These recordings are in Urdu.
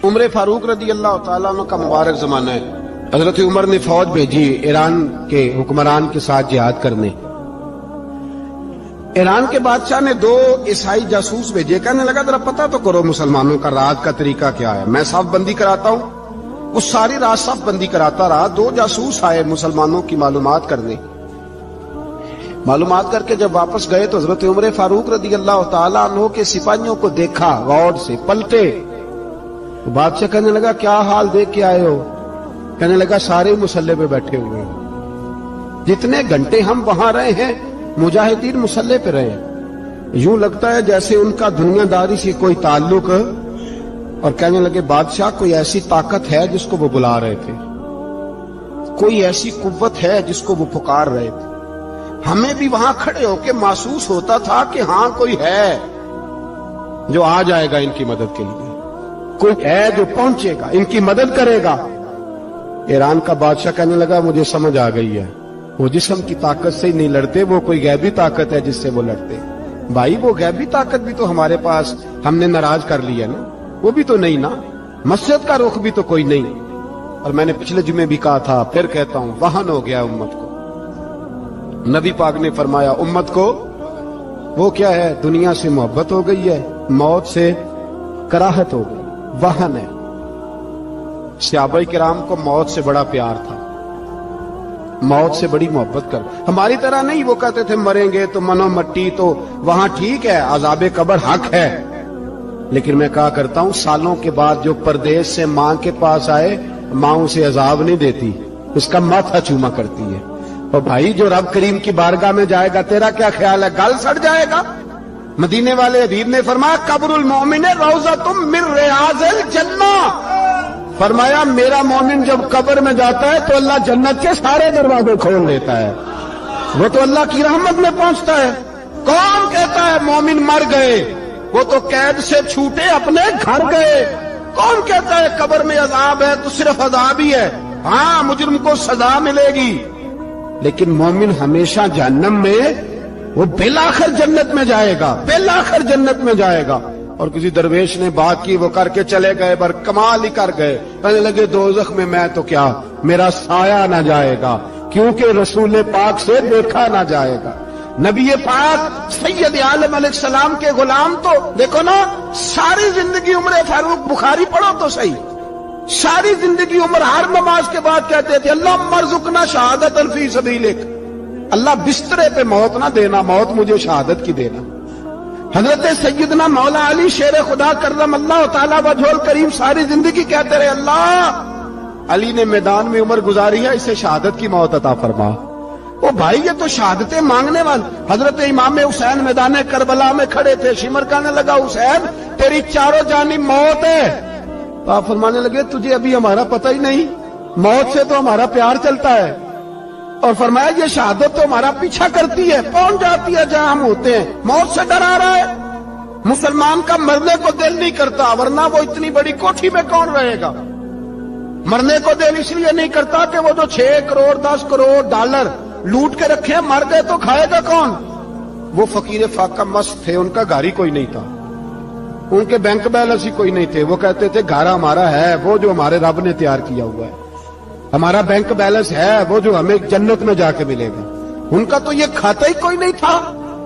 عمر فاروق رضی اللہ تعالیٰ عنہ کا مبارک زمانہ ہے. حضرت عمر نے فوج بھیجی ایران کے حکمران کے ساتھ جہاد کرنے. ایران کے بادشاہ نے 2 عیسائی جاسوس بھیجے. کہنے لگا ذرا پتہ تو کرو مسلمانوں کا رات کا طریقہ کیا ہے, میں صف بندی کراتا ہوں. وہ ساری رات صف بندی کراتا رہا. 2 جاسوس آئے مسلمانوں کی معلومات کرنے. معلومات کر کے جب واپس گئے تو حضرت عمر فاروق رضی اللہ تعالیٰ عنہ کے سپاہیوں کو دیکھا, غور سے پلٹے. بادشاہ کہنے لگا کیا حال دیکھ کے آئے ہو؟ کہنے لگا سارے مسلح پہ بیٹھے ہوئے ہیں. جتنے گھنٹے ہم وہاں رہے ہیں مجاہدین مسلح پہ رہے ہیں. یوں لگتا ہے جیسے ان کا دنیا داری سے کوئی تعلق. اور کہنے لگے بادشاہ کوئی ایسی طاقت ہے جس کو وہ بلا رہے تھے, کوئی ایسی قوت ہے جس کو وہ پکار رہے تھے. ہمیں بھی وہاں کھڑے ہو کے محسوس ہوتا تھا کہ ہاں کوئی ہے جو آ جائے گا ان کی مدد کے لیے, کوئی ہے جو پہنچے گا ان کی مدد کرے گا. ایران کا بادشاہ کہنے لگا مجھے سمجھ آ گئی ہے, وہ جسم کی طاقت سے ہی نہیں لڑتے, وہ کوئی غیبی طاقت ہے جس سے وہ لڑتے. بھائی وہ غیبی طاقت بھی تو ہمارے پاس ہم نے ناراض کر لی ہے نا, وہ بھی تو نہیں نا. مسجد کا رخ بھی تو کوئی نہیں. اور میں نے پچھلے جمعے بھی کہا تھا, پھر کہتا ہوں, وہن ہو گیا امت کو. نبی پاک نے فرمایا امت کو وہ کیا ہے, دنیا سے محبت ہو گئی ہے, موت سے کراہت ہو گئی, وہن ہے. صحابہ کرام کو موت سے بڑا پیار تھا, موت سے بڑی محبت کر. ہماری طرح نہیں, وہ کہتے تھے مریں گے تو منو مٹی, تو وہاں ٹھیک ہے عذاب قبر حق ہے. لیکن میں کہا کرتا ہوں سالوں کے بعد جو پردیس سے ماں کے پاس آئے, ماں اسے عذاب نہیں دیتی, اس کا ماتھا چوما کرتی ہے. اور بھائی جو رب کریم کی بارگاہ میں جائے گا تیرا کیا خیال ہے, گل سڑ جائے گا؟ مدینے والے حبیب نے فرمایا قبر المومن روضۃ من ریاض الجنہ. فرمایا میرا مومن جب قبر میں جاتا ہے تو اللہ جنت کے سارے دروازے کھول دیتا ہے, وہ تو اللہ کی رحمت میں پہنچتا ہے. کون کہتا ہے مومن مر گئے, وہ تو قید سے چھوٹے اپنے گھر گئے. کون کہتا ہے قبر میں عذاب ہے تو صرف عذاب ہی ہے, ہاں مجرم کو سزا ملے گی. لیکن مومن ہمیشہ جہنم میں, وہ بالآخر جنت میں جائے گا, بالآخر جنت میں جائے گا. اور کسی درویش نے بات کی, وہ کر کے چلے گئے, پر کمال ہی کر گئے. کہنے لگے دوزخ میں تو کیا, میرا سایہ نہ جائے گا, کیونکہ رسول پاک سے دیکھا نہ جائے گا. نبی پاک سید عالم علیہ السلام کے غلام تو دیکھو نا, ساری زندگی عمر فاروق بخاری پڑھو تو صحیح, ساری زندگی عمر ہر نماز کے بعد کہتے تھے اللہم ارزقنا شہادت فی سبیلک, اللہ بسترے پہ موت نہ دینا, موت مجھے شہادت کی دینا. حضرت سیدنا مولا علی شیر خدا کرم اللہ تعالیٰ وجہ الکریم ساری زندگی کہتے رہے اللہ علی نے میدان میں عمر گزاری ہے, اسے شہادت کی موت عطا فرما. او بھائی یہ تو شہادتیں مانگنے والے. حضرت امام حسین میدان کربلا میں کھڑے تھے, شمر کہنے لگا حسین تیری چاروں جانب موت ہے. تو آپ فرمانے لگے تجھے ابھی ہمارا پتہ ہی نہیں, موت سے تو ہمارا پیار چلتا ہے. اور فرمایا یہ شہادت تو ہمارا پیچھا کرتی ہے, پہنچ جاتی ہے جہاں ہم ہوتے ہیں. موت سے ڈر آ رہا ہے, مسلمان کا مرنے کو دل نہیں کرتا, ورنہ وہ اتنی بڑی کوٹھی میں کون رہے گا. مرنے کو دل اس لیے نہیں کرتا کہ وہ جو 6 کروڑ 10 کروڑ ڈالر لوٹ کے رکھے, مر گئے تو کھائے گا کون. وہ فقیر فاقہ مست تھے, ان کا گھر ہی کوئی نہیں تھا, ان کے بینک بیلنس ہی کوئی نہیں تھے. وہ کہتے تھے گھر ہمارا ہے وہ جو ہمارے رب نے تیار کیا ہوا ہے, ہمارا بینک بیلنس ہے وہ جو ہمیں جنت میں جا کے ملے گا. ان کا تو یہ کھاتا ہی کوئی نہیں تھا,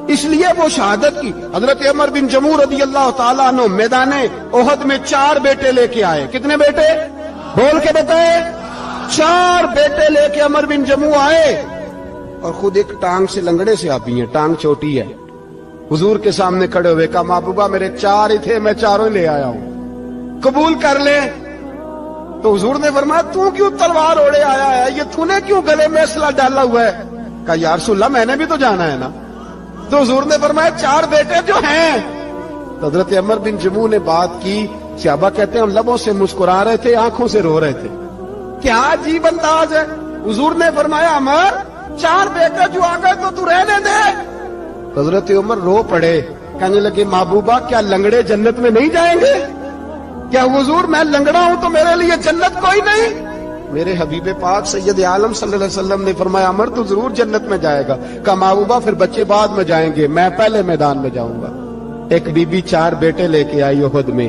اس لیے وہ شہادت کی. حضرت عمر بن جموع رضی اللہ تعالیٰ عنہ میدان احد میں 4 بیٹے لے کے آئے. کتنے بیٹے بول کے بتائے؟ 4 بیٹے لے کے عمر بن جموع آئے, اور خود ایک ٹانگ سے لنگڑے سے آپ ہیں, ٹانگ چھوٹی ہے. حضور کے سامنے کھڑے ہوئے کہا محبوبہ میرے 4 ہی تھے, میں 4 لے آیا ہوں, قبول کر لیں. تو حضور نے فرمایا تو کیوں تلوار اوڑے آیا ہے, یہ تو نے کیوں گلے میں اسلحہ ڈالا ہوا ہے؟ کہا یا رسول اللہ میں نے بھی تو جانا ہے نا. تو حضور نے فرمایا 4 بیٹے جو ہیں. تو حضرت عمر بن جموع نے بات کی, صحابہ کہتے ہیں ہم لبوں سے مسکرا رہے تھے, آنکھوں سے رو رہے تھے. کیا عجیب انداز ہے. حضور نے فرمایا عمر 4 بیٹے جو آ گئے تو رہنے دے. حضرت عمر رو پڑے, کہنے لگے محبوبہ کیا لنگڑے جنت میں نہیں جائیں گے؟ کیا حضور میں لنگڑا ہوں تو میرے لیے جنت کوئی نہیں؟ میرے حبیب پاک سید عالم صلی اللہ علیہ وسلم نے فرمایا عمر تو ضرور جنت میں جائے گا. کہا محبوبہ پھر بچے بعد میں جائیں گے, میں پہلے میدان میں جاؤں گا. ایک بی بی 4 بیٹے لے کے آئی احد میں,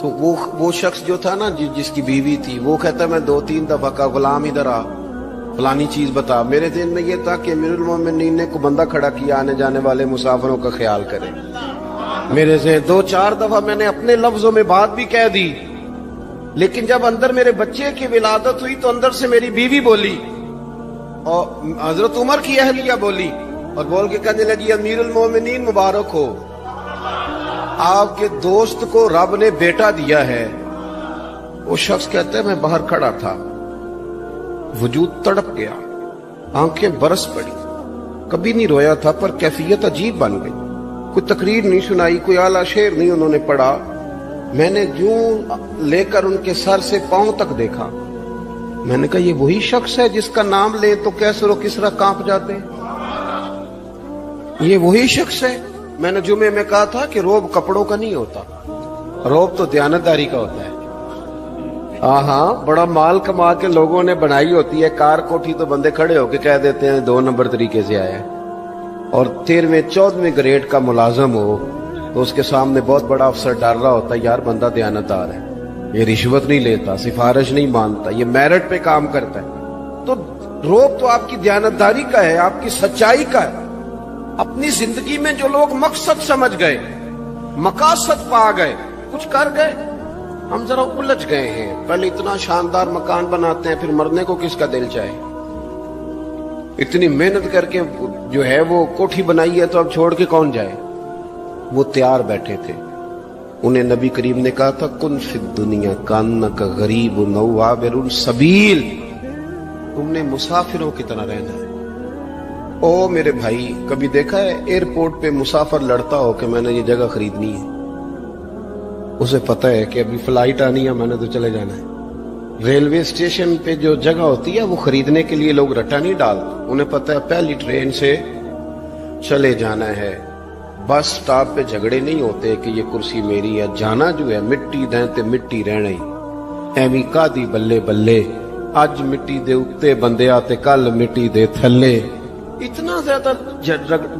تو وہ شخص جو تھا نا جس کی بیوی تھی، وہ کہتا میں 2-3 دفعہ کا غلام ادھر آ، فلانی چیز بتا. میرے ذہن میں یہ تھا کہ امیر المومنین نے کو بندہ کھڑا کیا آنے جانے والے مسافروں کا خیال کرے. میرے سے 2-4 دفعہ میں نے اپنے لفظوں میں بات بھی کہہ دی، لیکن جب اندر میرے بچے کی ولادت ہوئی تو اندر سے میری بیوی بولی اور حضرت عمر کی اہلیہ بولی اور بول کے کہنے لگی امیر المومنین مبارک ہو، آپ کے دوست کو رب نے بیٹا دیا ہے. وہ شخص کہتا ہے میں باہر کھڑا تھا، وجود تڑپ گیا، آنکھیں برس پڑی، کبھی نہیں رویا تھا پر کیفیت عجیب بن گئی. کوئی تقریر نہیں سنائی، کوئی اعلیٰ شعر نہیں انہوں نے پڑھا. میں نے جوں لے کر ان کے سر سے پاؤں تک دیکھا. میں نے کہا یہ وہی شخص ہے جس کا نام لے تو کیسر و کسرا کانپ جاتے ہیں، یہ وہی شخص ہے. میں نے جمعے میں کہا تھا کہ روب کپڑوں کا نہیں ہوتا، روب تو دیانتداری کا ہوتا ہے. ہاں بڑا مال کما کے لوگوں نے بنائی ہوتی ہے کار کوٹھی، تو بندے کھڑے ہو کے کہہ دیتے ہیں 2 نمبر طریقے سے آیا ہے. اور 13ویں-14ویں گریڈ کا ملازم ہو تو اس کے سامنے بہت بڑا افسر ڈر رہا ہوتا ہے یار بندہ دیانتدار ہے، یہ رشوت نہیں لیتا، سفارش نہیں مانتا، یہ میرٹ پہ کام کرتا ہے. تو روب تو آپ کی دیانتداری کا ہے، آپ کی سچائی کا ہے. اپنی زندگی میں جو لوگ مقصد سمجھ گئے، مقاصد پا گئے، کچھ کر گئے، ہم ذرا الجھ گئے ہیں. پہلے اتنا شاندار مکان بناتے ہیں، پھر مرنے کو کس کا دل چاہے. اتنی محنت کر کے جو ہے وہ کوٹھی بنائی ہے تو اب چھوڑ کے کون جائے. وہ تیار بیٹھے تھے. انہیں نبی کریم نے کہا تھا کن فی الدنیا کانک غریب او عابر السبیل، تم نے مسافروں کی طرح رہنا ہے. او میرے بھائی، کبھی دیکھا ہے ایئرپورٹ پہ مسافر لڑتا ہو کہ میں نے یہ جگہ خریدنی ہے؟ اسے پتہ ہے کہ ابھی فلائٹ آنی ہے، میں نے تو چلے جانا ہے. ریلوے اسٹیشن پہ جو جگہ ہوتی ہے وہ خریدنے کے لیے لوگ رٹا نہیں ڈالتے، انہیں پتہ ہے پہلی ٹرین سے چلے جانا ہے. بس سٹاپ پہ جھگڑے نہیں ہوتے کہ یہ کرسی میری ہے، جانا جو ہے مٹی دیں تے مٹی رہنا ہی. ایویں کادی بلے بلے، اج مٹی دے اتے بندے آتے کل مٹی دے تھلے. اتنا زیادہ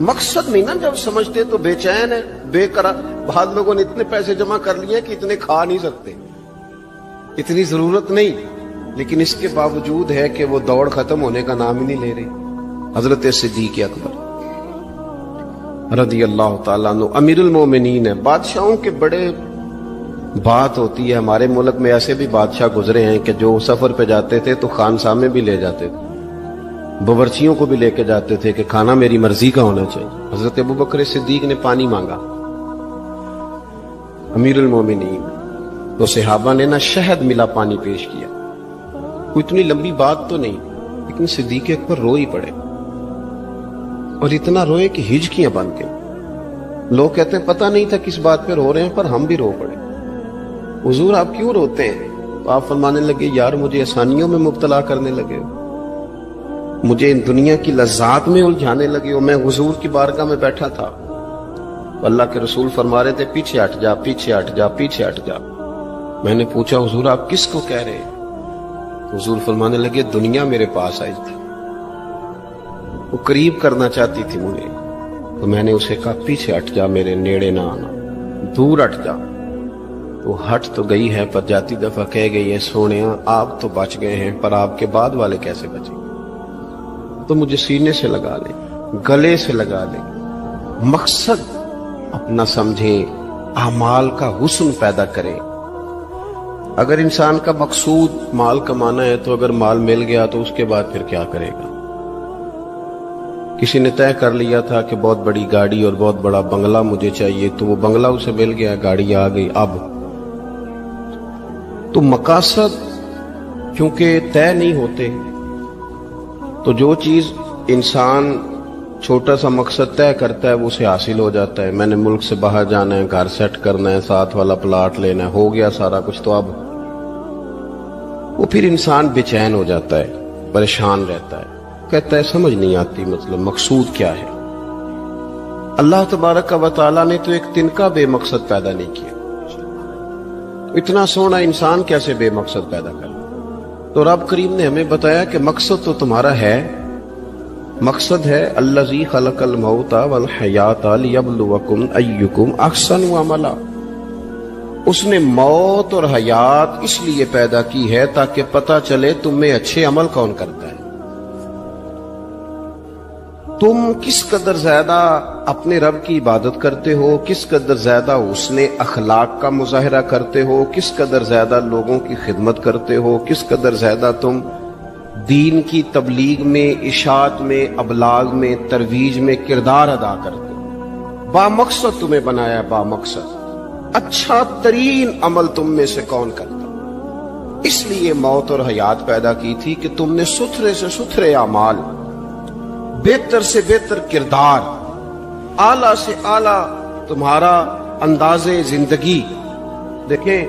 مقصد نہیں نا جب سمجھتے تو بے چین ہے، بے قرار. بعض لوگوں نے اتنے پیسے جمع کر لیے کہ اتنے کھا نہیں سکتے، اتنی ضرورت نہیں، لیکن اس کے باوجود ہے کہ وہ دوڑ ختم ہونے کا نام ہی نہیں لے رہی. حضرت صدیق اکبر رضی اللہ تعالیٰ عنہ امیر المومنین ہے. بادشاہوں کے بڑے بات ہوتی ہے. ہمارے ملک میں ایسے بھی بادشاہ گزرے ہیں کہ جو سفر پہ جاتے تھے تو خانسامے میں بھی لے جاتے تھے، باورچیوں کو بھی لے کے جاتے تھے کہ کھانا میری مرضی کا ہونا چاہیے. حضرت ابوبکر صدیق نے پانی مانگا، امیر المومنین، تو صحابہ نے نہ شہد ملا پانی پیش کیا. کوئی اتنی لمبی بات تو نہیں، لیکن صدیق اکبر رو ہی پڑے، اور اتنا روئے کہ ہجکیاں بن کے. لوگ کہتے ہیں پتہ نہیں تھا کس بات پہ رو رہے ہیں، پر ہم بھی رو پڑے. حضور آپ کیوں روتے ہیں؟ تو آپ فرمانے لگے یار مجھے آسانیوں میں مبتلا کرنے لگے ہو، مجھے ان دنیا کی لذات میں الجھانے لگے ہو. میں حضور کی بارگاہ میں بیٹھا تھا، اللہ کے رسول فرما رہے تھے پیچھے ہٹ جا، پیچھے ہٹ جا، پیچھے ہٹ جا. میں نے پوچھا حضور آپ کس کو کہہ رہے ہیں؟ حضور فرمانے لگے دنیا میرے پاس آئی تھی، وہ قریب کرنا چاہتی تھی مجھے، تو میں نے اسے کہا پیچھے ہٹ جا، میرے نیڑے نہ آنا، دور ہٹ جا. وہ ہٹ تو گئی ہے، پر جاتی دفعہ کہہ گئی ہے سونیا آپ تو بچ گئے ہیں، پر آپ کے بعد والے کیسے بچیں گے؟ تو مجھے سینے سے لگا لے، گلے سے لگا لے. مقصد اپنا سمجھیں، اعمال کا حسن پیدا کریں. اگر انسان کا مقصود مال کمانا ہے تو اگر مال مل گیا تو اس کے بعد پھر کیا کرے گا؟ کسی نے طے کر لیا تھا کہ بہت بڑی گاڑی اور بہت بڑا بنگلہ مجھے چاہیے، تو وہ بنگلہ اسے مل گیا، گاڑی آ گئی. اب تو مقاصد کیونکہ طے نہیں ہوتے، تو جو چیز انسان چھوٹا سا مقصد طے کرتا ہے وہ اسے حاصل ہو جاتا ہے. میں نے ملک سے باہر جانا ہے، گھر سیٹ کرنا ہے، ساتھ والا پلاٹ لینا ہے، ہو گیا سارا کچھ. تو اب وہ پھر انسان بے چین ہو جاتا ہے، پریشان رہتا ہے، کہتا ہے سمجھ نہیں آتی مطلب مقصود کیا ہے. اللہ تبارک و تعالیٰ نے تو ایک تنکا بے مقصد پیدا نہیں کیا، اتنا سونا انسان کیسے بے مقصد پیدا کر. تو رب کریم نے ہمیں بتایا کہ مقصد تو تمہارا ہے. مقصد ہے الذی خلق الموت والحیات لیبلوکم ایکم احسن عملا. اس نے موت اور حیات اس لیے پیدا کی ہے تاکہ پتہ چلے تم میں اچھے عمل کون کرتا ہے، تم کس قدر زیادہ اپنے رب کی عبادت کرتے ہو، کس قدر زیادہ حسن اخلاق کا مظاہرہ کرتے ہو، کس قدر زیادہ لوگوں کی خدمت کرتے ہو، کس قدر زیادہ تم دین کی تبلیغ میں، اشاعت میں، ابلاغ میں، ترویج میں کردار ادا کرتے ہو۔ با مقصد تمہیں بنایا، با مقصد اچھا ترین عمل تم میں سے کون کرتا، اس لیے موت اور حیات پیدا کی تھی کہ تم نے ستھرے سے ستھرے اعمال، بہتر سے بہتر کردار، اعلیٰ سے اعلیٰ تمہارا انداز زندگی۔ دیکھیں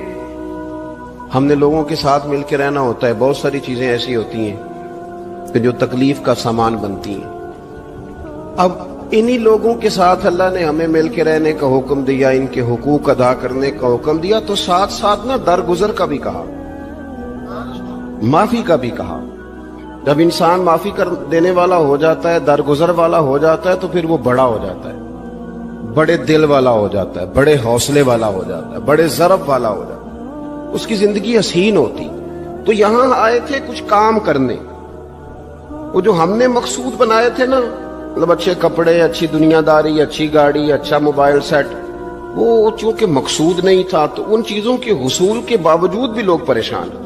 ہم نے لوگوں کے ساتھ مل کے رہنا ہوتا ہے، بہت ساری چیزیں ایسی ہوتی ہیں کہ جو تکلیف کا سامان بنتی ہیں۔ اب انہی لوگوں کے ساتھ اللہ نے ہمیں مل کے رہنے کا حکم دیا، ان کے حقوق ادا کرنے کا حکم دیا، تو ساتھ ساتھ نا درگزر کا بھی کہا، معافی کا بھی کہا۔ جب انسان معافی کر دینے والا ہو جاتا ہے، درگزر والا ہو جاتا ہے، تو پھر وہ بڑا ہو جاتا ہے، بڑے دل والا ہو جاتا ہے، بڑے حوصلے والا ہو جاتا ہے، بڑے ضرب والا ہو جاتا ہے، اس کی زندگی حسین ہوتی۔ تو یہاں آئے تھے کچھ کام کرنے، وہ جو ہم نے مقصود بنائے تھے نا، مطلب اچھے کپڑے، اچھی دنیا داری، اچھی گاڑی، اچھا موبائل سیٹ، وہ چونکہ مقصود نہیں تھا تو ان چیزوں کے حصول کے باوجود بھی لوگ پریشان ہیں۔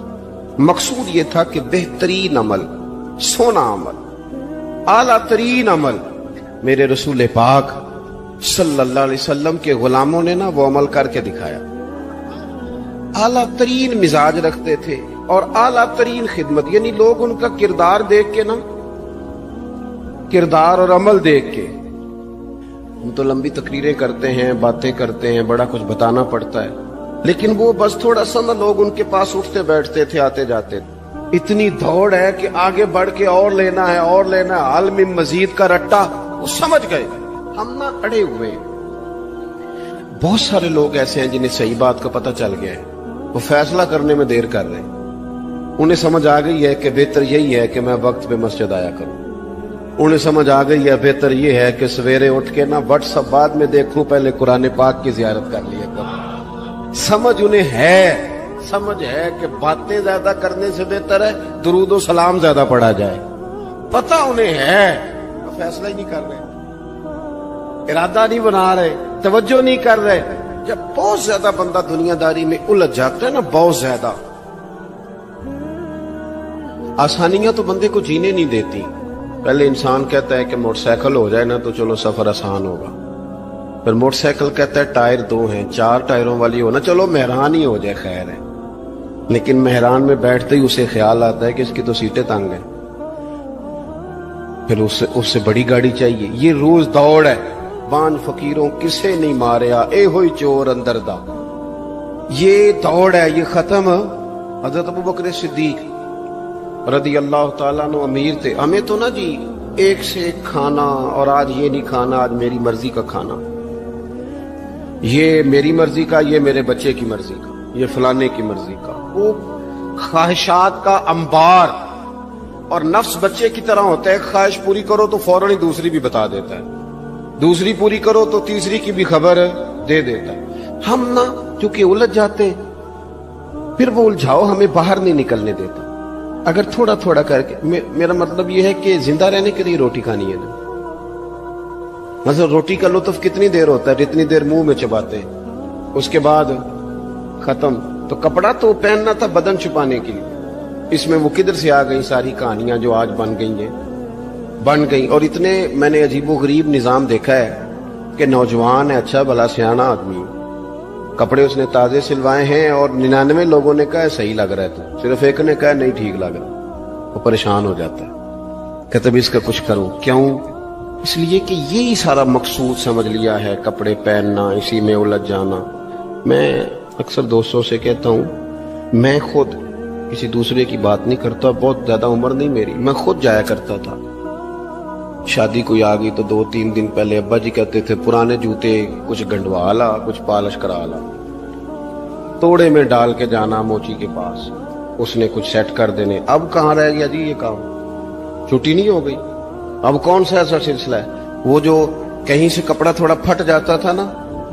مقصود یہ تھا کہ بہترین عمل، سونا عمل، اعلیٰ ترین عمل میرے رسول پاک صلی اللہ علیہ وسلم کے غلاموں نے نا وہ عمل کر کے دکھایا۔ اعلیٰ ترین مزاج رکھتے تھے اور اعلیٰ ترین خدمت، یعنی لوگ ان کا کردار دیکھ کے نا، کردار اور عمل دیکھ کے، ہم تو لمبی تقریریں کرتے ہیں، باتیں کرتے ہیں، بڑا کچھ بتانا پڑتا ہے، لیکن وہ بس تھوڑا سا نا لوگ ان کے پاس اٹھتے بیٹھتے تھے، آتے جاتے تھے۔ اتنی دوڑ ہے کہ آگے بڑھ کے اور لینا ہے، اور لینا ہے، عالم مزید کا رٹا، وہ سمجھ گئے، ہم نہ اڑے ہوئے۔ بہت سارے لوگ ایسے ہیں جنہیں صحیح بات کا پتہ چل گیا ہے، وہ فیصلہ کرنے میں دیر کر رہے ہیں، انہیں سمجھ آ گئی ہے کہ بہتر یہی ہے کہ میں وقت پہ مسجد آیا کروں، انہیں سمجھ آ گئی ہے بہتر یہ ہے کہ سویرے اٹھ کے نا واٹس ایپ بعد میں دیکھوں، پہلے قرآن پاک کی زیارت کر لیا کروں۔ سمجھ انہیں ہے، سمجھ ہے کہ باتیں زیادہ کرنے سے بہتر ہے درود و سلام زیادہ پڑھا جائے، پتہ انہیں ہے، فیصلہ ہی نہیں کر رہے، ارادہ نہیں بنا رہے، توجہ نہیں کر رہے۔ جب بہت زیادہ بندہ دنیا داری میں الجھ جاتا ہے نا، بہت زیادہ، آسانیاں تو بندے کو جینے نہیں دیتی۔ پہلے انسان کہتا ہے کہ موٹر سائیکل ہو جائے نا تو چلو سفر آسان ہوگا، پھر موٹر سائیکل کہتا ہے ٹائر 2 ہیں، 4 ٹائروں والی ہونا، چلو مہران ہی ہو جائے خیر ہے، لیکن مہران میں بیٹھتے ہی اسے خیال آتا ہے کہ اس کی تو سیٹیں تنگ ہیں، پھر اس سے بڑی گاڑی چاہیے۔ یہ روز دوڑ ہے، بانج فقیروں کسے نہیں ماریا، اے ہوئی چور اندر دا، یہ دوڑ ہے، یہ ختم۔ حضرت ابوبکر صدیق رضی اللہ تعالیٰ عنہ امیر تھے، ہمیں تو نا جی ایک سے ایک کھانا، اور آج یہ نہیں کھانا، آج میری مرضی کا کھانا، یہ میری مرضی کا، یہ میرے بچے کی مرضی کا، یہ فلانے کی مرضی کا، وہ خواہشات کا انبار، اور نفس بچے کی طرح ہوتا ہے، ایک خواہش پوری کرو تو فوراً ہی دوسری بھی بتا دیتا ہے، دوسری پوری کرو تو تیسری کی بھی خبر دے دیتا ہے۔ ہم نا چونکہ الجھ جاتے ہیں، پھر وہ الجھاؤ ہمیں باہر نہیں نکلنے دیتا۔ اگر تھوڑا تھوڑا کر کے، میرا مطلب یہ ہے کہ زندہ رہنے کے لیے روٹی کھانی ہے نا، مثلا روٹی کا لطف کتنی دیر ہوتا ہے، جتنی دیر منہ میں چباتے ہیں، اس کے بعد ختم۔ تو کپڑا تو پہننا تھا بدن چھپانے کے لیے، اس میں وہ کدھر سے آ گئی ساری کہانیاں جو آج بن گئی۔ اور اتنے میں نے عجیب و غریب نظام دیکھا ہے کہ نوجوان ہے، اچھا بھلا سیانا آدمی، کپڑے اس نے تازے سلوائے ہیں، اور 99 لوگوں نے کہا ہے صحیح لگ رہا ہے، تو صرف ایک نے کہا نہیں ٹھیک لگ رہا، وہ پریشان ہو جاتا ہے، کہتے بھی اس کا کچھ کروں۔ کیوں؟ اس لیے کہ یہی سارا مقصود سمجھ لیا ہے، کپڑے پہننا، اسی میں الجھ جانا۔ میں اکثر دوستوں سے کہتا ہوں، میں خود کسی دوسرے کی بات نہیں کرتا، بہت زیادہ عمر نہیں میری، میں خود جایا کرتا تھا، شادی کوئی آ گئی تو 2-3 دن پہلے ابا جی کہتے تھے پرانے جوتے کچھ گنڈوا لا، کچھ پالش کرا لا، توڑے میں ڈال کے جانا موچی کے پاس، اس نے کچھ سیٹ کر دینے۔ اب کہاں رہ گیا جی یہ کام، چھٹی نہیں ہو گئی، اب کون سا ایسا سلسلہ ہے؟ وہ جو کہیں سے کپڑا تھوڑا پھٹ جاتا تھا نا،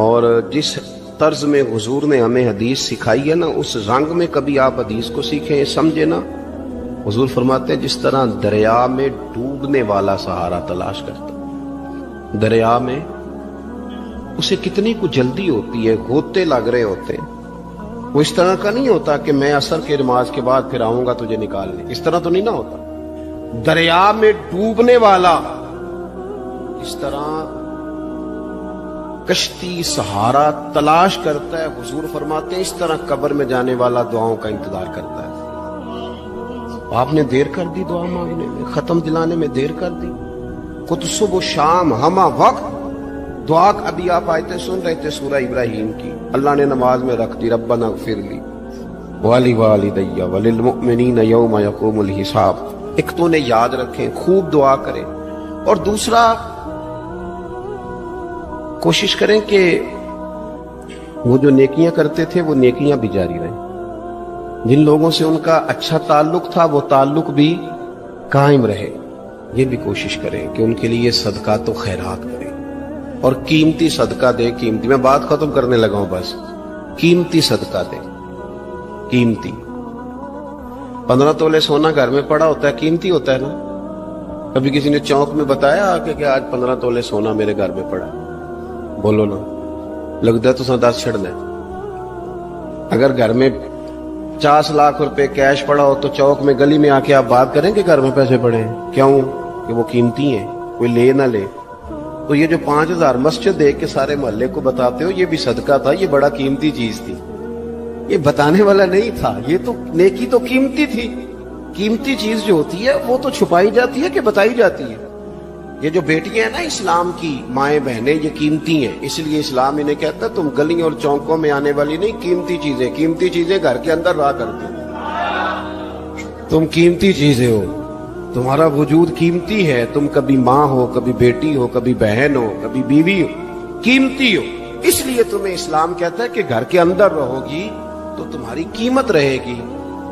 اور جس طرز میں حضور نے ہمیں حدیث سکھائی ہے نا، اس رنگ میں کبھی آپ حدیث کو سیکھیں، سمجھے نا۔ حضور فرماتے ہیں جس طرح دریا میں ڈوبنے والا سہارا تلاش کرتا، دریا میں اسے کتنی کو جلدی ہوتی ہے، غوطے لگ رہے ہوتے ہیں، وہ اس طرح کا نہیں ہوتا کہ میں عصر کے نماز کے بعد پھر آؤں گا تجھے نکالنے، اس طرح تو نہیں نہ ہوتا۔ دریا میں ڈوبنے والا اس طرح کشتی سہارا تلاش کرتا ہے، حضور فرماتے ہیں اس طرح قبر میں جانے والا دعاؤں کا انتظار کرتا ہے۔ آپ نے دیر کر دی دعا مانگنے میں، ختم دلانے میں دیر کر دی، خود صبح و شام ہمہ وقت دعا۔ ابھی آپ آیتیں سن رہے تھے سورہ ابراہیم کی، اللہ نے نماز میں رکھ دی، ربنا اغفر لی وَلِوَالِدَيَّ وَلِلْمُؤْمِنِينَ يَوْمَ يَقُومُ الْحِسَابِ۔ ایک تو نے یاد رکھیں، خوب دعا کریں، اور دوسرا کوشش کریں کہ وہ جو نیکیاں کرتے تھے وہ نیکیاں بھی جاری رہیں، جن لوگوں سے ان کا اچھا تعلق تھا وہ تعلق بھی قائم رہے، یہ بھی کوشش کریں کہ ان کے لیے صدقات و خیرات کریں، اور قیمتی صدقہ دے۔ قیمتی، میں بات ختم کرنے لگا ہوں، بس قیمتی صدقہ دے، قیمتی۔ 15 تولے سونا گھر میں پڑا ہوتا ہے، قیمتی ہوتا ہے نا۔ کبھی کسی نے چوک میں بتایا کہ آج 15 تولے سونا میرے گھر میں پڑا، بولو نا، لگتا ہے تو 10 چھڑنا ہے۔ اگر گھر میں 50 لاکھ روپے کیش پڑا ہو تو چوک میں گلی میں آ کے آپ بات کریں کہ گھر میں پیسے پڑے ہیں، کیوں؟ کہ وہ قیمتی ہیں، کوئی لے نہ لے۔ تو یہ جو 5000 مسجد دیکھ کے سارے محلے کو بتاتے ہو، یہ بھی صدقہ تھا، یہ بڑا قیمتی چیز تھی، یہ بتانے والا نہیں تھا، یہ تو نیکی تو قیمتی تھی۔ قیمتی چیز جو ہوتی ہے وہ تو چھپائی جاتی ہے کہ بتائی جاتی ہے۔ یہ جو بیٹیاں ہیں نا اسلام کی، مائیں بہنیں، یہ قیمتی ہیں، اس لیے اسلام انہیں کہتا ہے تم گلیوں اور چوکوں میں آنے والی نہیں، قیمتی چیزیں گھر کے اندر رہا کرتی ہو، تم قیمتی چیزیں ہو، تمہارا وجود قیمتی ہے، تم کبھی ماں ہو، کبھی بیٹی ہو، کبھی بہن ہو، کبھی بیوی ہو، قیمتی ہو، اس لیے تمہیں اسلام کہتا ہے کہ گھر کے اندر رہو گی تو تمہاری قیمت رہے گی۔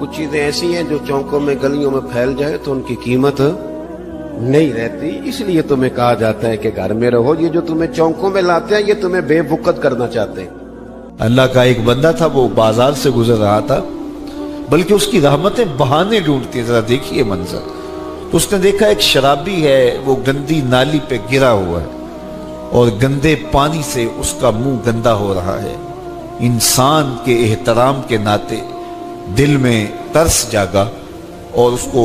کچھ چیزیں ایسی ہیں جو چوکوں میں گلیوں میں پھیل جائے تو ان کی قیمت نہیں رہتی، اس لیے تمہیں کہا جاتا ہے کہ گھر میں رہو۔ یہ جو تمہیں چوکوں میں لاتے ہیں یہ تمہیں بے وقت کرنا چاہتے ہیں۔ اللہ کا ایک بندہ تھا، وہ بازار سے گزر رہا تھا، بلکہ اس کی رحمتیں بہانے ڈھونڈتی ہیں۔ ذرا دیکھیے منظر، تو اس نے دیکھا ایک شرابی ہے، وہ گندی نالی پہ گرا ہوا ہے اور گندے پانی سے اس کا منہ گندا ہو رہا ہے۔ انسان کے احترام کے ناطے دل میں ترس جاگا اور اس کو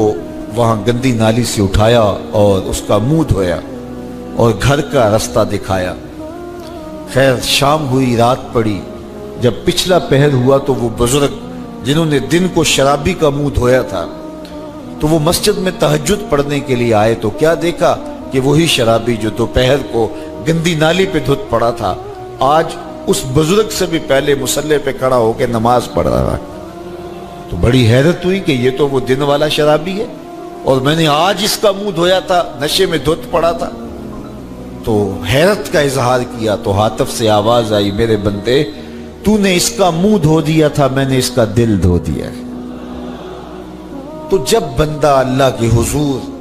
وہاں گندی نالی سے اٹھایا اور اس کا منہ دھویا اور گھر کا رستہ دکھایا۔ خیر شام ہوئی، رات پڑی، جب پچھلا پہر ہوا تو وہ بزرگ جنہوں نے دن کو شرابی کا منہ دھویا تھا تو وہ مسجد میں تہجد پڑھنے کے لیے آئے، تو کیا دیکھا کہ وہی شرابی جو دوپہر کو گندی نالی پہ دھت پڑا تھا آج اس بزرگ سے بھی پہلے مصلی پہ کھڑا ہو کے نماز پڑھ رہا ہے۔ تو بڑی حیرت ہوئی کہ یہ تو وہ دن والا شرابی ہے اور میں نے آج اس کا منہ دھویا تھا، نشے میں دھت پڑا تھا۔ تو حیرت کا اظہار کیا تو ہاتف سے آواز آئی، میرے بندے تو نے اس کا منہ دھو دیا تھا، میں نے اس کا دل دھو دیا ہے۔ تو جب بندہ اللہ کے حضور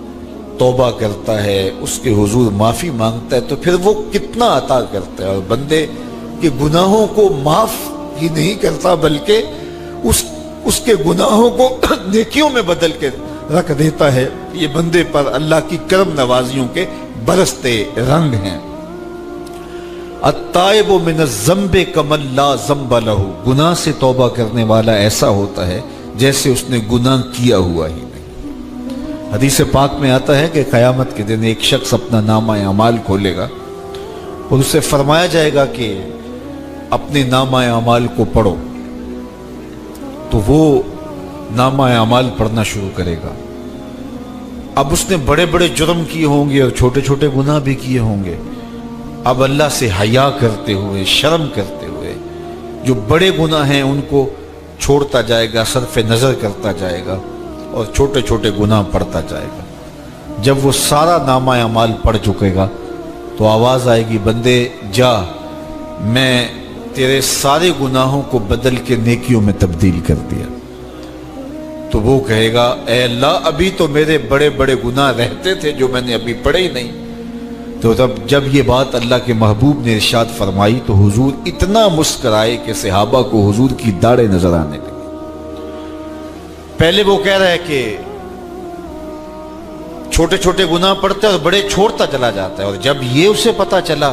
توبہ کرتا ہے، اس کے حضور معافی مانگتا ہے، تو پھر وہ کتنا عطا کرتا ہے، اور بندے کے گناہوں کو معاف ہی نہیں کرتا بلکہ اس کے گناہوں کو نیکیوں میں بدل کے رکھ دیتا ہے۔ یہ بندے پر اللہ کی کرم نوازیوں کے برستے رنگ ہیں۔ التائب من الذنب کمن لا ذنب لہ، گناہ سے توبہ کرنے والا ایسا ہوتا ہے جیسے اس نے گناہ کیا ہوا ہی نہیں۔ حدیث پاک میں آتا ہے کہ قیامت کے دن ایک شخص اپنا نامہ اعمال کھولے گا اور اسے فرمایا جائے گا کہ اپنے نامہ اعمال کو پڑھو، تو وہ نامہ اعمال پڑھنا شروع کرے گا۔ اب اس نے بڑے بڑے جرم کیے ہوں گے اور چھوٹے چھوٹے گناہ بھی کیے ہوں گے، اب اللہ سے حیا کرتے ہوئے، شرم کرتے ہوئے جو بڑے گناہ ہیں ان کو چھوڑتا جائے گا، صرف نظر کرتا جائے گا اور چھوٹے چھوٹے گناہ پڑھتا جائے گا۔ جب وہ سارا نامہ اعمال پڑھ چکے گا تو آواز آئے گی، بندے جا، میں تیرے سارے گناہوں کو بدل کے نیکیوں میں تبدیل کر دیا۔ تو وہ کہے گا، اے اللہ ابھی تو میرے بڑے بڑے گناہ رہتے تھے جو میں نے ابھی پڑھے ہی نہیں۔ تو جب یہ بات اللہ کے محبوب نے ارشاد فرمائی تو حضور اتنا مسکرائے کہ صحابہ کو حضور کی داڑھیں نظر آنے لگی۔ پہلے وہ کہہ رہا ہے کہ چھوٹے چھوٹے گناہ پڑتے اور بڑے چھوڑتا چلا جاتا ہے، اور جب یہ اسے پتا چلا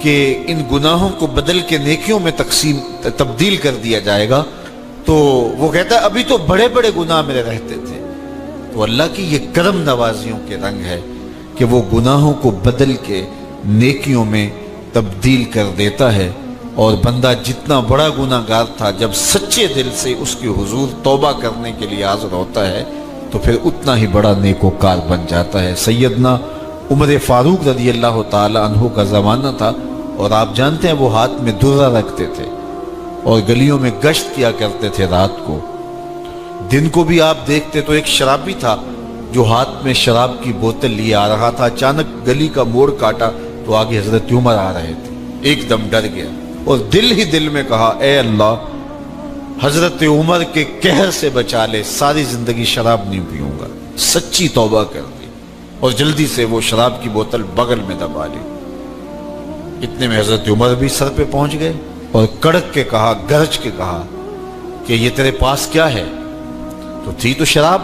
کہ ان گناہوں کو بدل کے نیکیوں میں تبدیل کر دیا جائے گا تو وہ کہتا ہے ابھی تو بڑے بڑے گناہ میرے رہتے تھے۔ تو اللہ کی یہ کرم نوازیوں کے رنگ ہے کہ وہ گناہوں کو بدل کے نیکیوں میں تبدیل کر دیتا ہے، اور بندہ جتنا بڑا گناہ گار تھا جب سچے دل سے اس کے حضور توبہ کرنے کے لیے حاضر ہوتا ہے تو پھر اتنا ہی بڑا نیکوکار بن جاتا ہے۔ سیدنا عمر فاروق رضی اللہ تعالی عنہ کا زمانہ تھا، اور آپ جانتے ہیں وہ ہاتھ میں درہ رکھتے تھے اور گلیوں میں گشت کیا کرتے تھے رات کو۔ دن کو بھی آپ دیکھتے تو ایک شرابی تھا جو ہاتھ میں شراب کی بوتل لیے آ رہا تھا، اچانک گلی کا موڑ کاٹا تو آگے حضرت عمر آ رہے تھے، ایک دم ڈر گیا اور دل ہی دل میں کہا اے اللہ حضرت عمر کے قہر سے بچا لے، ساری زندگی شراب نہیں پیوں گا۔ سچی توبہ کر دی اور جلدی سے وہ شراب کی بوتل بغل میں دبا لی۔ اتنے میں حضرت عمر بھی سر پہ پہنچ گئے اور کڑک کے کہا، گرج کے کہا کہ یہ تیرے پاس کیا ہے؟ تو تھی تو شراب۔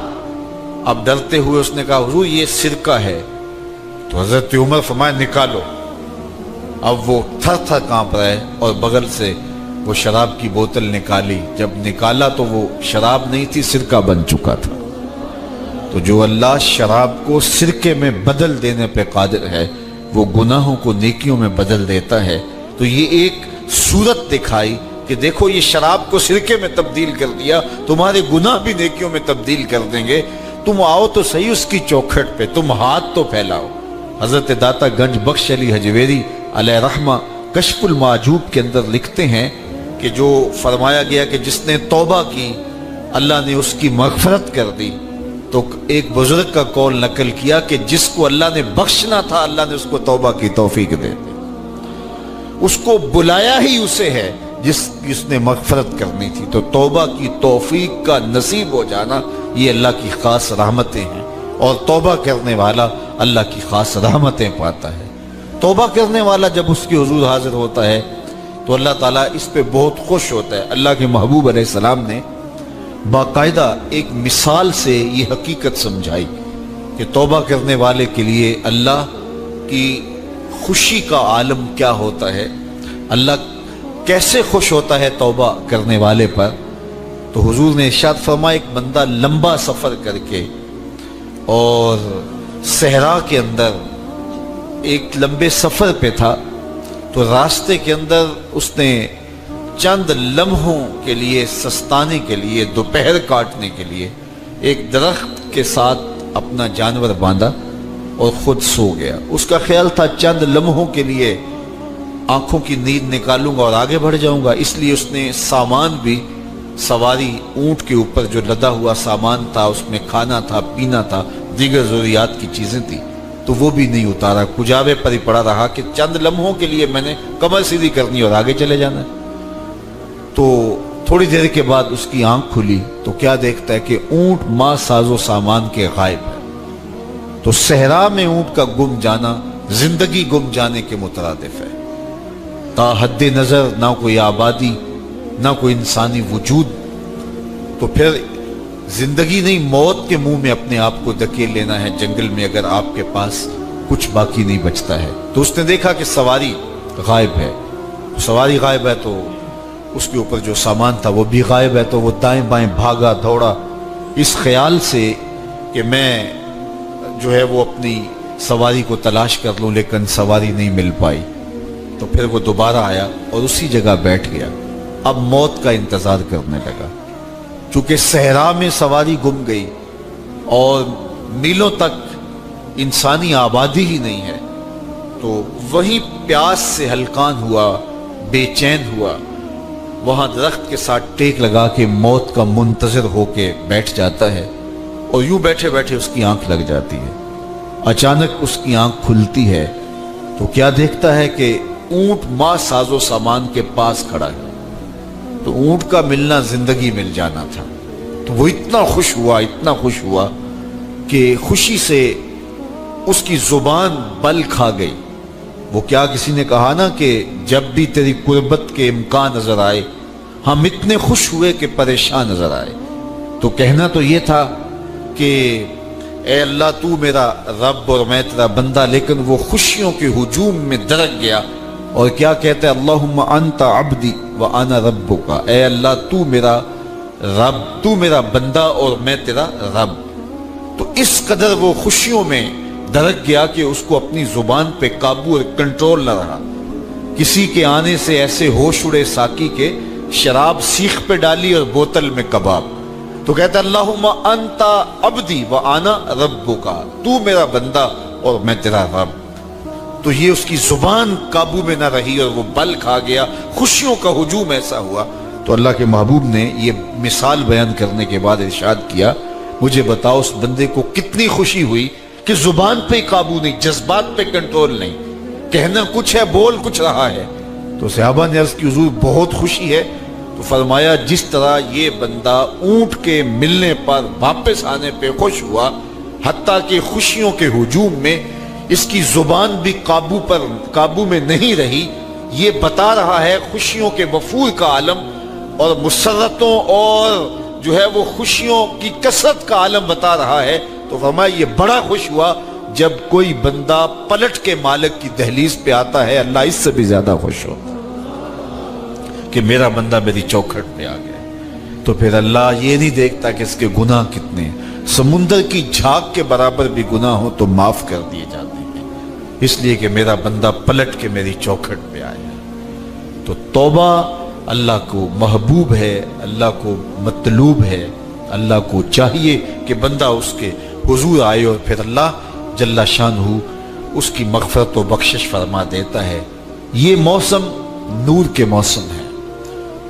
اب ڈرتے ہوئے اس نے کہا حضور یہ سرکہ ہے۔ تو حضرت عمر فرمایا نکالو۔ اب وہ تھر تھر کانپ رہے اور بغل سے وہ شراب کی بوتل نکالی۔ جب نکالا تو وہ شراب نہیں تھی، سرکہ بن چکا تھا۔ تو جو اللہ شراب کو سرکے میں بدل دینے پہ قادر ہے وہ گناہوں کو نیکیوں میں بدل دیتا ہے۔ تو یہ ایک صورت دکھائی کہ دیکھو یہ شراب کو سرکے میں تبدیل کر دیا، تمہارے گناہ بھی نیکیوں میں تبدیل کر دیں گے۔ تم آؤ تو صحیح اس کی چوکھٹ پہ، تم ہاتھ تو پھیلاؤ۔ حضرت داتا گنج بخش علی حجویری علیہ رحمہ کشف المعجوب کے اندر لکھتے ہیں کہ جو فرمایا گیا کہ جس نے توبہ کی اللہ نے اس کی مغفرت کر دی، تو ایک بزرگ کا قول نقل کیا کہ جس کو اللہ نے بخشنا تھا اللہ نے اس کو توبہ کی توفیق دے دی۔ اس کو بلایا ہی اسے ہے جس نے مغفرت کرنی تھی۔ تو توبہ کی توفیق کا نصیب ہو جانا یہ اللہ کی خاص رحمتیں ہیں، اور توبہ کرنے والا اللہ کی خاص رحمتیں پاتا ہے۔ توبہ کرنے والا جب اس کے حضور حاضر ہوتا ہے تو اللہ تعالیٰ اس پہ بہت خوش ہوتا ہے۔ اللہ کے محبوب علیہ السلام نے باقاعدہ ایک مثال سے یہ حقیقت سمجھائی کہ توبہ کرنے والے کے لیے اللہ کی خوشی کا عالم کیا ہوتا ہے، اللہ کیسے خوش ہوتا ہے توبہ کرنے والے پر۔ تو حضور نے ارشاد فرمایا ایک بندہ لمبا سفر کر کے اور صحرا کے اندر ایک لمبے سفر پہ تھا، تو راستے کے اندر اس نے چند لمحوں کے لیے سستانے کے لیے، دوپہر کاٹنے کے لیے ایک درخت کے ساتھ اپنا جانور باندھا اور خود سو گیا۔ اس کا خیال تھا چند لمحوں کے لیے آنکھوں کی نیند نکالوں گا اور آگے بڑھ جاؤں گا، اس لیے اس نے سامان بھی سواری اونٹ کے اوپر جو لدا ہوا سامان تھا، اس میں کھانا تھا، پینا تھا، دیگر ضروریات کی چیزیں تھی، تو وہ بھی نہیں اتارا، کجاوے پر ہی پڑا رہا کہ چند لمحوں کے لیے میں نے کمر سیدھی کرنی اور آگے چلے جانا ہے۔ تو تھوڑی دیر کے بعد اس کی آنکھ کھلی تو کیا دیکھتا ہے کہ اونٹ ماں ساز و سامان کے غائب ہے۔ تو صحرا میں اونٹ کا گم جانا زندگی گم جانے کے مترادف ہے۔ تا حد نظر نہ کوئی آبادی، نہ کوئی انسانی وجود، تو پھر زندگی نہیں موت کے منہ میں اپنے آپ کو دھکیل لینا ہے جنگل میں اگر آپ کے پاس کچھ باقی نہیں بچتا ہے۔ تو اس نے دیکھا کہ سواری غائب ہے، سواری غائب ہے تو اس کے اوپر جو سامان تھا وہ بھی غائب ہے، تو وہ دائیں بائیں بھاگا دوڑا اس خیال سے کہ میں جو ہے وہ اپنی سواری کو تلاش کر لوں، لیکن سواری نہیں مل پائی۔ تو پھر وہ دوبارہ آیا اور اسی جگہ بیٹھ گیا، اب موت کا انتظار کرنے لگا۔ چونکہ صحرا میں سواری گم گئی اور میلوں تک انسانی آبادی ہی نہیں ہے، تو وہی پیاس سے ہلکان ہوا، بے چین ہوا، وہاں درخت کے ساتھ ٹیک لگا کے موت کا منتظر ہو کے بیٹھ جاتا ہے، اور یوں بیٹھے بیٹھے اس کی آنکھ لگ جاتی ہے۔ اچانک اس کی آنکھ کھلتی ہے تو کیا دیکھتا ہے کہ اونٹ ماں ساز و سامان کے پاس کھڑا ہے۔ تو اونٹ کا ملنا زندگی مل جانا تھا، تو وہ اتنا خوش ہوا کہ خوشی سے اس کی زبان بل کھا گئی۔ وہ کیا کسی نے کہا نا کہ جب بھی تیری قربت کے امکان نظر آئے ہم اتنے خوش ہوئے کہ پریشان نظر آئے. تو کہنا تو یہ تھا کہ اے اللہ تو میرا رب اور میں تیرا بندہ، لیکن وہ خوشیوں کے ہجوم میں درک گیا اور کیا کہتا ہے اللہم انت عبدی وانا ربک، اے اللہ تو میرا رب، تو میرا بندہ اور میں تیرا رب. تو اس قدر وہ خوشیوں میں درک گیا کہ اس کو اپنی زبان پہ قابو اور کنٹرول نہ رہا. کسی کے آنے سے ایسے ہوش اڑے ساقی کے، شراب سیخ پہ ڈالی اور بوتل میں کباب. تو کہتا اللہم انت عبدی وانا ربک، تو میرا بندہ اور میں تیرا رب. تو یہ اس کی زبان قابو میں نہ رہی اور وہ بل کھا گیا، خوشیوں کا ہجوم ایسا ہوا. تو اللہ کے محبوب نے یہ مثال بیان کرنے کے بعد ارشاد کیا مجھے بتاؤ اس بندے کو کتنی خوشی ہوئی کہ زبان پہ قابو نہیں، جذبات پہ کنٹرول نہیں، کہنا کچھ ہے بول کچھ رہا ہے. تو صحابہ نے عرض کی حضور بہت خوشی ہے. تو فرمایا جس طرح یہ بندہ اونٹ کے ملنے پر واپس آنے پہ خوش ہوا، حتیٰ کہ خوشیوں کے ہجوم میں اس کی زبان بھی قابو میں نہیں رہی، یہ بتا رہا ہے خوشیوں کے وفور کا عالم اور مسرتوں اور جو ہے وہ خوشیوں کی کثرت کا عالم بتا رہا ہے. تو فرمایا یہ بڑا خوش ہوا جب کوئی بندہ پلٹ کے مالک کی دہلیز پہ آتا ہے، اللہ اس سے بھی زیادہ خوش ہو کہ میرا بندہ میری چوکھٹ پہ آ گیا. تو پھر اللہ یہ نہیں دیکھتا کہ اس کے گناہ کتنے ہیں، سمندر کی جھاگ کے برابر بھی گناہ ہو تو معاف کر دیے جاتے ہیں، اس لیے کہ میرا بندہ پلٹ کے میری چوکھٹ پہ آیا. تو توبہ اللہ کو محبوب ہے، اللہ کو مطلوب ہے، اللہ کو چاہیے کہ بندہ اس کے حضور آئے اور پھر اللہ جل شانہ اس کی مغفرت و بخشش فرما دیتا ہے. یہ موسم نور کے موسم ہے.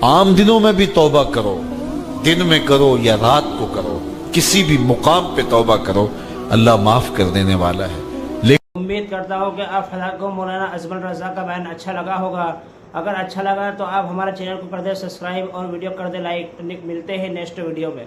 عام دنوں میں بھی توبہ کرو، دن میں کرو یا رات کو کرو، کسی بھی مقام پہ توبہ کرو، اللہ معاف کر دینے والا ہے. امید کرتا ہوں کہ آپ حضرات کو مولانا ازمل رضا کا بیان اچھا لگا ہوگا. اگر اچھا لگا تو آپ ہمارے چینل کو کر دیں سبسکرائب اور ویڈیو کر دیں لائک. ملتے ہیں نیکسٹ ویڈیو میں.